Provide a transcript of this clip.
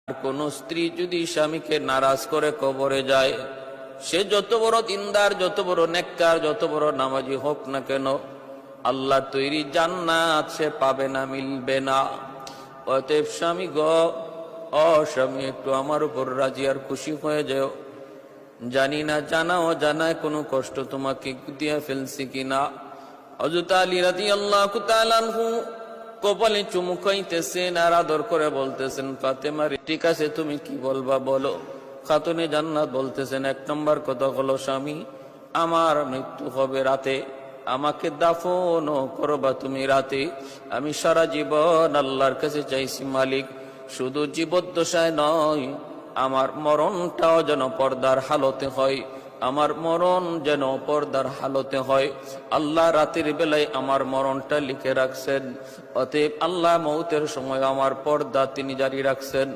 কোন স্ত্রী যদি স্বামীকে নারাজ করে কবরে যায়, সে যত বড় দিনদার, যত বড় নেককার, যত বড় নামাজি হোক না কেন, আল্লাহ তৈরি জান্নাত সে পাবে না, মিলবে না। অতএব স্বামী স্বামী একটু আমার উপর রাজি আর খুশি হয়ে যাও। জানি না জানা ও জানায় কোনো কষ্ট তোমাকে দিয়ে ফেলছি কিনা। হযরত আলী রাদিয়াল্লাহু তাআলা আনহু কপালে চুমু খাইতেছেন আর আদর করে বলতেছেন, ফাতেমা ঠিক আছে, তুমি কি বলবা বলো। খাতুনে জান্নাত বলতেছেন, এক নম্বর কথা হলো, স্বামী আমার মৃত্যু হবে রাতে, আমাকে দাফন করবা তুমি রাতে। আমি সারা জীবন আল্লাহর কাছে চাইছি, মালিক শুধু জীবদ্দশায় নয়, আমার মরণটাও যেন পর্দার হালতে হয়, আমার মরণ যেন পর্দার হালতে হয়। আল্লাহ রাতের বেলায় আমার মরণটা লিখে রাখছেন, অতএব আল্লাহ মৌতের সময় আমার পর্দা তিনি জারি রাখছেন।